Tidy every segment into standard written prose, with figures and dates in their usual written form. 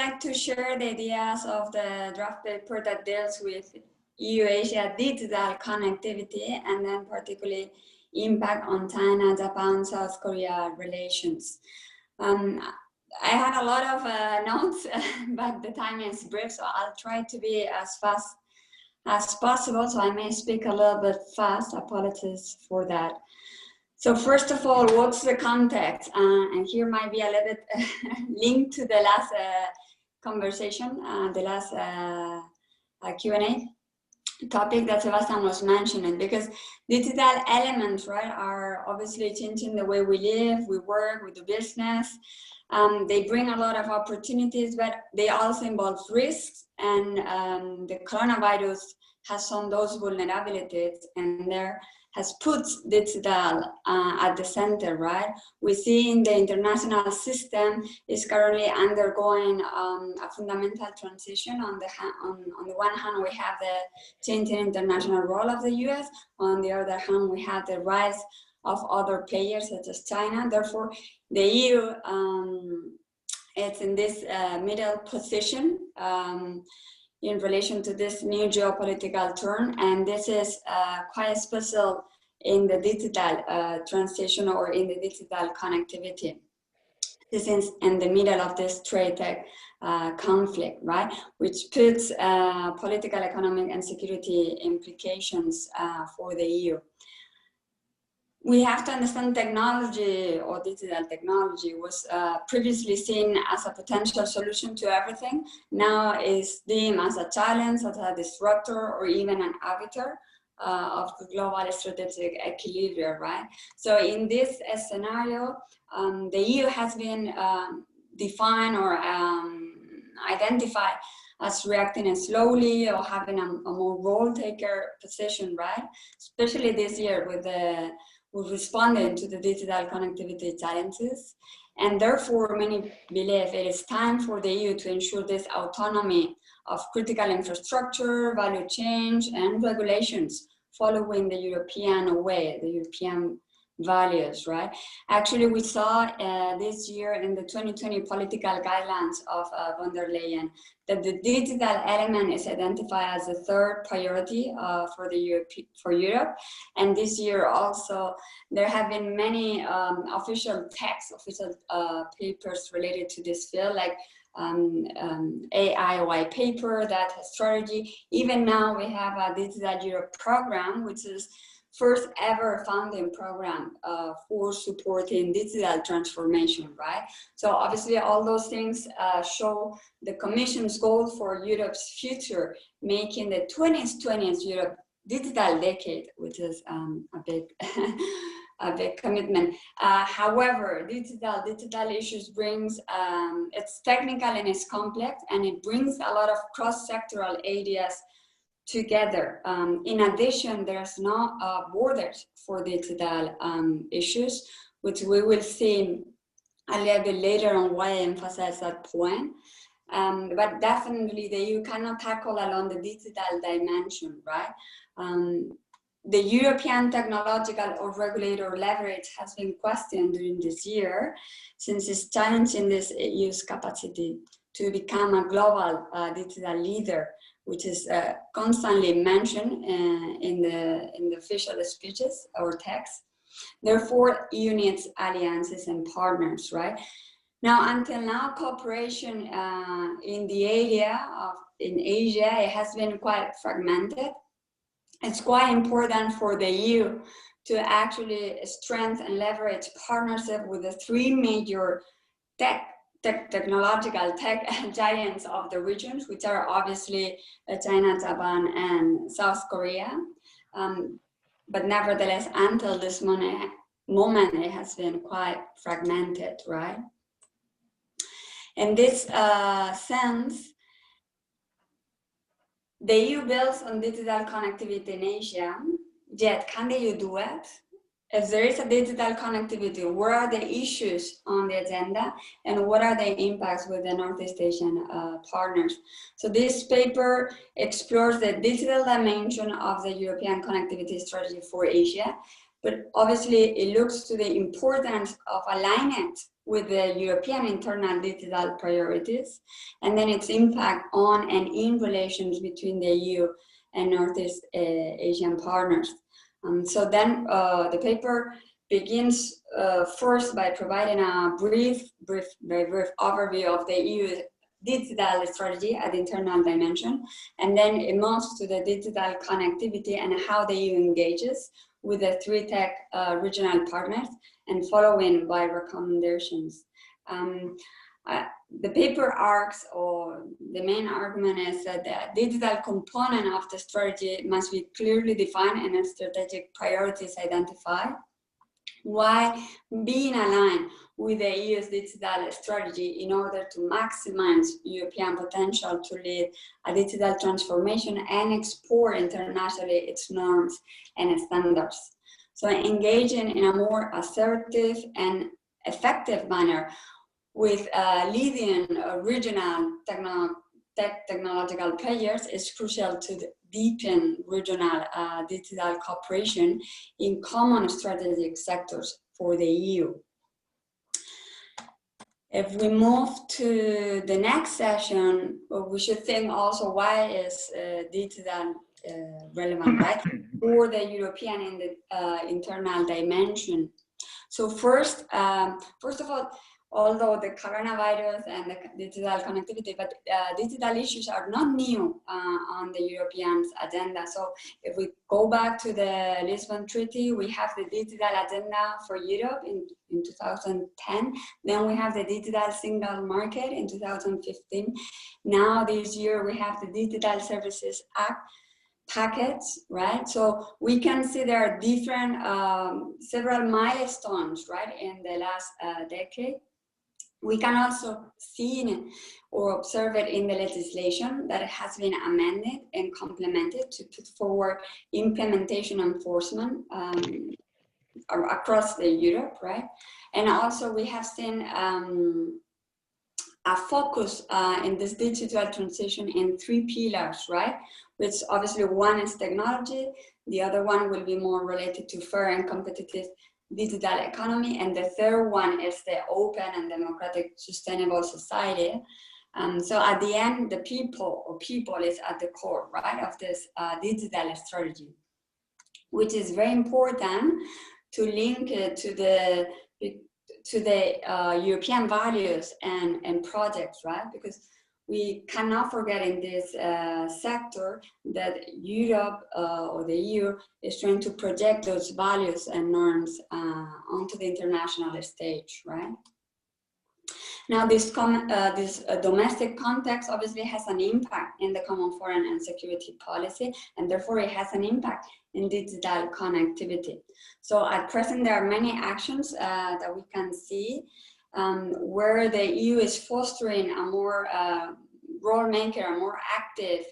like to share the ideas of the draft paper that deals with EU-Asia digital connectivity and then particularly impact on China, Japan, South Korea relations. I had a lot of notes, but the time is brief, so I'll try to be as fast as possible, so I may speak a little bit fast. Apologies for that. So first of all, what's the context? And here might be a little bit linked to the last conversation, the last Q&A topic that Sebastian was mentioning, because digital elements, right, are obviously changing the way we live, we work, we do business. They bring a lot of opportunities, but they also involve risks, and the coronavirus has shown those vulnerabilities, and there has put digital at the center, right? We see in the international system is currently undergoing a fundamental transition. On the one hand, we have the changing international role of the US. On the other hand, we have the rise of other players such as China. Therefore, the EU is in this middle position in relation to this new geopolitical turn, and this is quite special in the digital transition or in the digital connectivity. This is in the middle of this trade tech conflict, right, which puts political, economic, and security implications for the EU. We have to understand technology, or digital technology, was previously seen as a potential solution to everything. Now is deemed as a challenge, as a disruptor, or even an arbiter of the global strategic equilibrium, right? So in this scenario, the EU has been defined or identified as reacting slowly or having a more role taker position, right? Especially this year with the we responded to the digital connectivity challenges, and therefore many believe it is time for the EU to ensure this autonomy of critical infrastructure, value chain, and regulations following the European way, the European values, right? Actually, we saw this year in the 2020 political guidelines of von der Leyen that the digital element is identified as the third priority for Europe. And this year also, there have been many official texts, official papers related to this field, like AI white paper, that strategy. Even now we have a Digital Europe program, which is first ever funding program for supporting digital transformation, right? So obviously all those things show the Commission's goal for Europe's future, making the 2020s Europe digital decade, which is a big a big commitment. However, digital issues brings, it's technical and it's complex, and it brings a lot of cross-sectoral areas together. In addition, there's no borders for digital issues, which we will see a little bit later on why I emphasize that point. But definitely the EU cannot tackle alone the digital dimension, right? The European technological or regulator leverage has been questioned during this year, since it's challenging this EU's capacity to become a global digital leader, which is constantly mentioned in the official speeches or texts. Therefore, EU needs alliances and partners, right? Now, until now, cooperation in the area in Asia, it has been quite fragmented. It's quite important for the EU to actually strengthen and leverage partnership with the three major technological tech giants of the regions, which are obviously China, Japan, and South Korea. But nevertheless, until this moment, it has been quite fragmented, right? In this sense, the EU builds on digital connectivity in Asia, yet can the EU do it? If there is a digital connectivity, what are the issues on the agenda, and what are the impacts with the Northeast Asian partners? So this paper explores the digital dimension of the European connectivity strategy for Asia, But obviously, it looks to the importance of alignment with the European internal digital priorities, and then its impact on and in relations between the EU and Northeast Asian partners. So then the paper begins first by providing a brief overview of the EU digital strategy at the internal dimension, and then it moves to the digital connectivity and how the EU engages with the three tech regional partners, and following by recommendations. The paper arcs, or the main argument, is that the digital component of the strategy must be clearly defined and strategic priorities identified, while being aligned with the EU's digital strategy in order to maximize European potential to lead a digital transformation and export internationally its norms and standards. So engaging in a more assertive and effective manner with leading regional technological players is crucial to deepen regional digital cooperation in common strategic sectors for the EU. If we move to the next session, we should think also why is digital relevant, right, for the European and the internal dimension. So first of all, although the coronavirus and the digital connectivity, but digital issues are not new on the European agenda. So if we go back to the Lisbon Treaty, we have the digital agenda for Europe in 2010. Then we have the digital single market in 2015. Now this year we have the Digital Services Act package, right? So we can see there are different, several milestones, right, in the last decade. We can also see or observe it in the legislation that has been amended and complemented to put forward implementation enforcement across the Europe, right? And also we have seen a focus in this digital transition in three pillars, right? Which obviously one is technology, the other one will be more related to fair and competitive digital economy, and the third one is the open and democratic sustainable society. So at the end, the people is at the core, right, of this digital strategy, which is very important to link it to the European values and projects, right? Because we cannot forget in this sector that Europe or the EU is trying to project those values and norms onto the international stage, right? Now, this domestic context obviously has an impact in the common foreign and security policy, and therefore it has an impact in digital connectivity. So at present, there are many actions that we can see where the EU is fostering a more role maker, a more active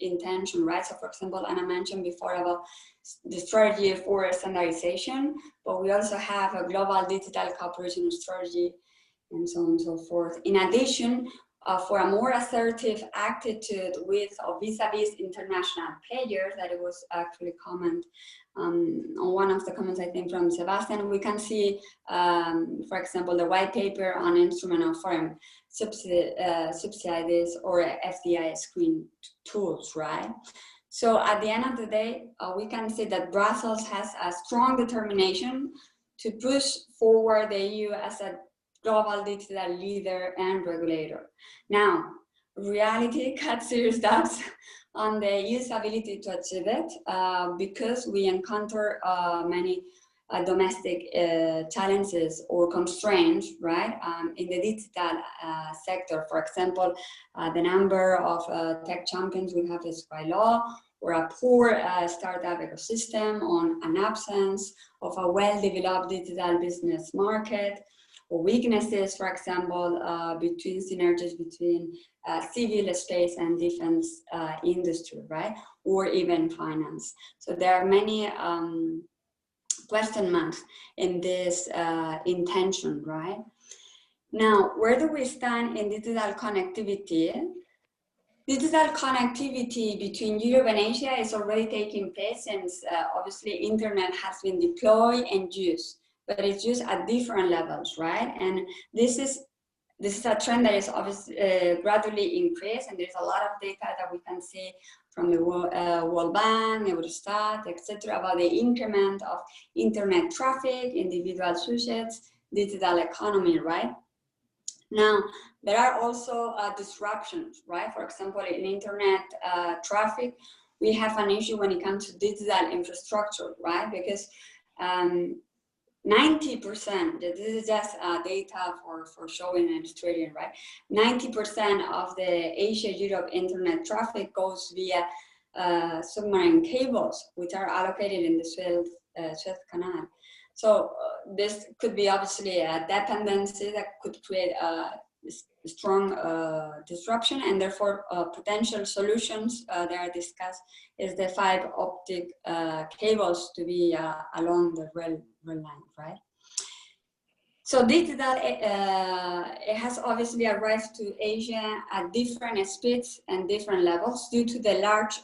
intention, right? So for example, and I mentioned before about the strategy for standardization, but we also have a global digital cooperation strategy and so on and so forth. In addition, for a more assertive attitude with or vis-a-vis international players, that it was actually comment on one of the comments, I think, from Sebastian, we can see, for example, the white paper on instrument of foreign subsidies or FDI screen tools, right? So at the end of the day, we can see that Brussels has a strong determination to push forward the EU as a global digital leader and regulator. Now, reality cuts serious doubts on the EU's ability to achieve it because we encounter many domestic challenges or constraints, right, in the digital sector. For example, the number of tech champions we have is quite low, or a poor startup ecosystem, on an absence of a well-developed digital business market, or weaknesses, for example, between synergies between civil space and defense industry, right? Or even finance. So there are many question marks in this intention, right? Now, where do we stand in digital connectivity? Digital connectivity between Europe and Asia is already taking place since obviously internet has been deployed and used, but it's used at different levels, right? And this is a trend that is obviously gradually increased, and there's a lot of data that we can see from the World Bank, Eurostat, etc., about the increment of internet traffic, individual usage, digital economy, right? Now, there are also disruptions, right? For example, in internet traffic, we have an issue when it comes to digital infrastructure, right? Because 90%, this is just data for showing and illustrating, right? 90% of the Asia-Europe internet traffic goes via submarine cables, which are allocated in the Suez Canal. So this could be obviously a dependency that could create a strong disruption, and therefore potential solutions that are discussed is the fiber optic cables to be along the rail line, right? So digital, it has obviously arrived to Asia at different speeds and different levels due to the large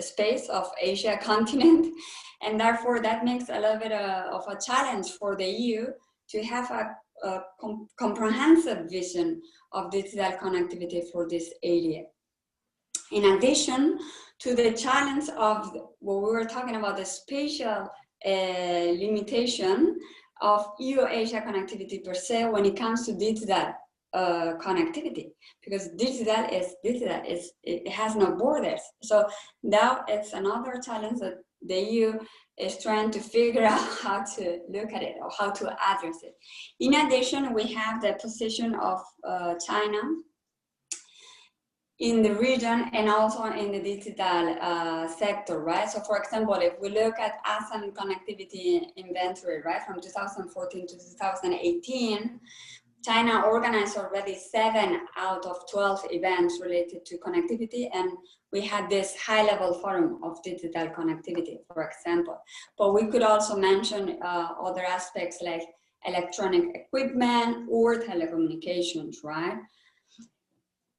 space of Asia continent, and therefore that makes a little bit of a challenge for the EU to have a comprehensive vision of digital connectivity for this area. In addition to the challenge of what we were talking about, the spatial limitation of EU-Asia connectivity per se when it comes to digital connectivity, because digital, it has no borders. So now it's another challenge that the EU is trying to figure out how to look at it or how to address it. In addition, we have the position of China in the region and also in the digital sector, right? So for example, if we look at ASEAN connectivity inventory, right, from 2014 to 2018, China organized already 7 out of 12 events related to connectivity, and we had this high-level forum of digital connectivity, for example. But we could also mention other aspects like electronic equipment or telecommunications, right?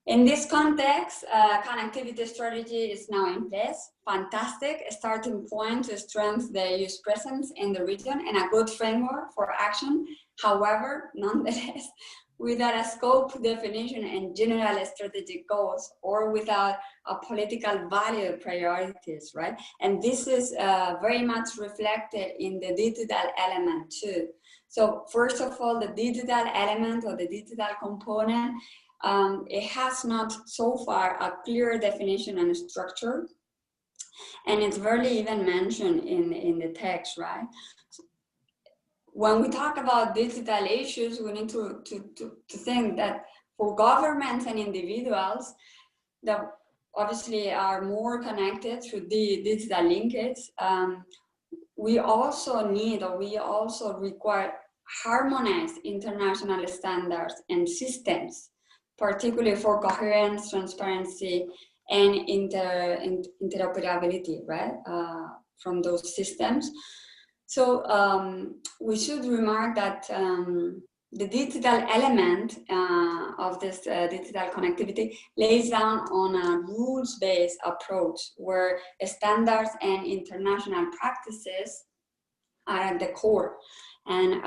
In this context, connectivity strategy is now in place. Fantastic, a starting point to strengthen the EU's presence in the region and a good framework for action. However, nonetheless, without a scope definition and general strategic goals, or without a political value priorities, right? And this is very much reflected in the digital element too. So first of all, the digital element or the digital component, it has not so far a clear definition and structure, and it's barely even mentioned in the text, right? When we talk about digital issues, we need to think that for governments and individuals that obviously are more connected through the digital linkage, we also need, or we also require, harmonized international standards and systems, particularly for coherence, transparency, and interoperability, right, from those systems. So we should remark that the digital element of this digital connectivity lays down on a rules-based approach where standards and international practices are at the core. And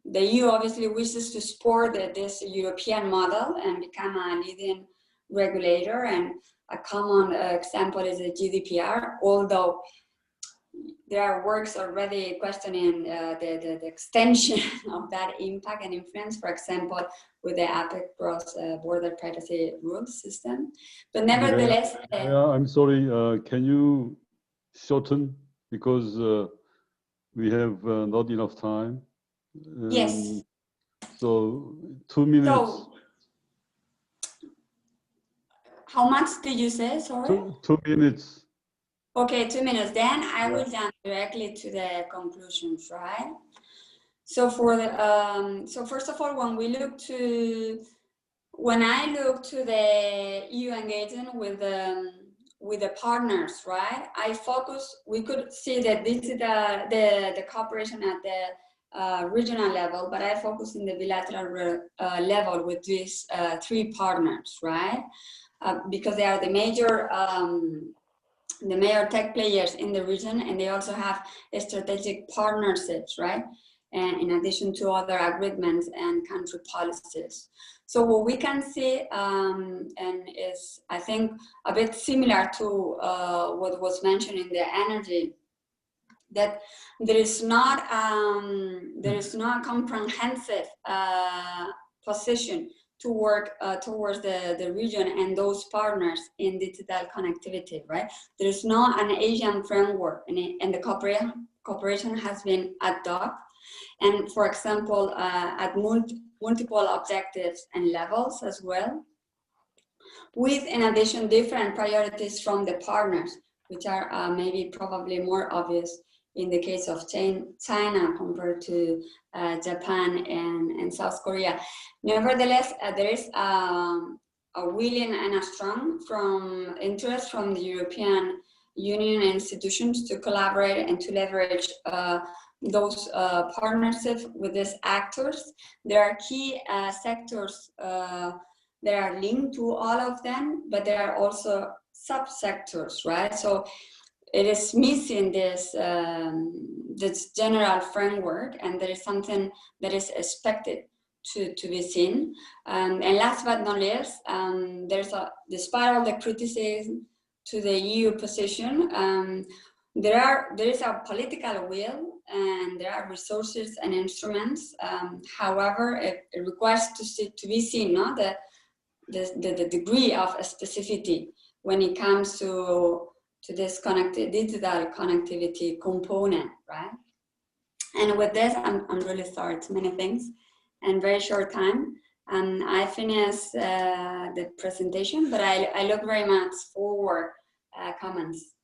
the EU obviously wishes to support this European model and become a leading regulator, and a common example is the GDPR, although there are works already questioning the extension of that impact and influence, for example, with the APEC border privacy rules system. But nevertheless... Yeah, I'm sorry, can you shorten, because we have not enough time. Yes. So 2 minutes. So, how much did you say, sorry? 2 minutes. Okay, 2 minutes. Then I will jump directly to the conclusions, right? So for the so first of all, when I look to the EU engagement with the partners, right? We could see that the cooperation at the regional level, but I focus in the bilateral level with these 3 partners, right? Because they are the major tech players in the region, and they also have strategic partnerships, right? And in addition to other agreements and country policies. So what we can see, and is, I think, a bit similar to what was mentioned in the energy, that there is not a comprehensive position to work towards the region and those partners in digital connectivity, right? There is not an Asian framework, and the cooperation has been ad hoc, and for example, at multiple objectives and levels as well, with, in addition, different priorities from the partners, which are maybe probably more obvious in the case of China compared to Japan and South Korea. Nevertheless, there is a willing and a strong interest from the European Union institutions to collaborate and to leverage those partnerships with these actors. There are key sectors that are linked to all of them, but there are also subsectors, right? So it is missing this general framework, and there is something that is expected to be seen. And last but not least, despite all the criticism to the EU position, there is a political will, and there are resources and instruments. However, it requires to be seen, no? The degree of specificity when it comes to this digital connectivity component, right? And with this, I'm really sorry, too many things and very short time. And I finished the presentation, but I look very much forward comments.